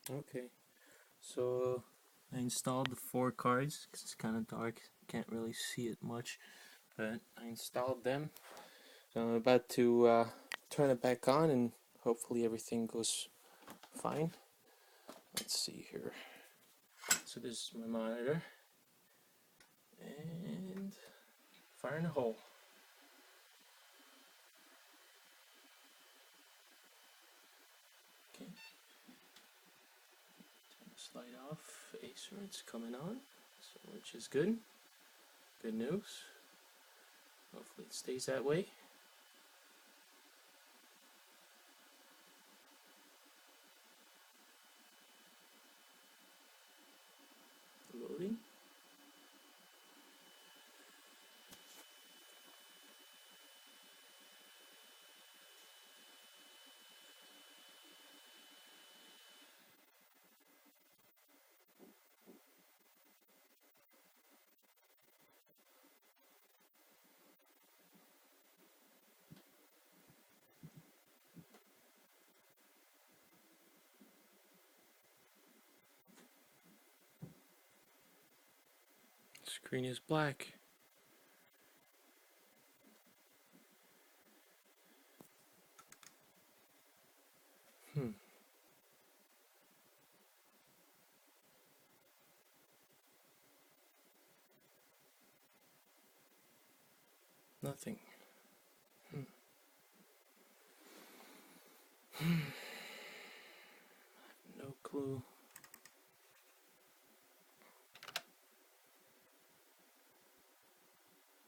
Okay, so I installed the four cards because it's kind of dark, can't really see it much, but I installed them. So I'm about to turn it back on and hopefully everything goes fine. Let's see here. So this is my monitor and fire in the hole. Okay, turn the light off. Acer, it's coming on, so which is good. Good news. Hopefully it stays that way. Loading. Screen is black. Hmm. Nothing. No clue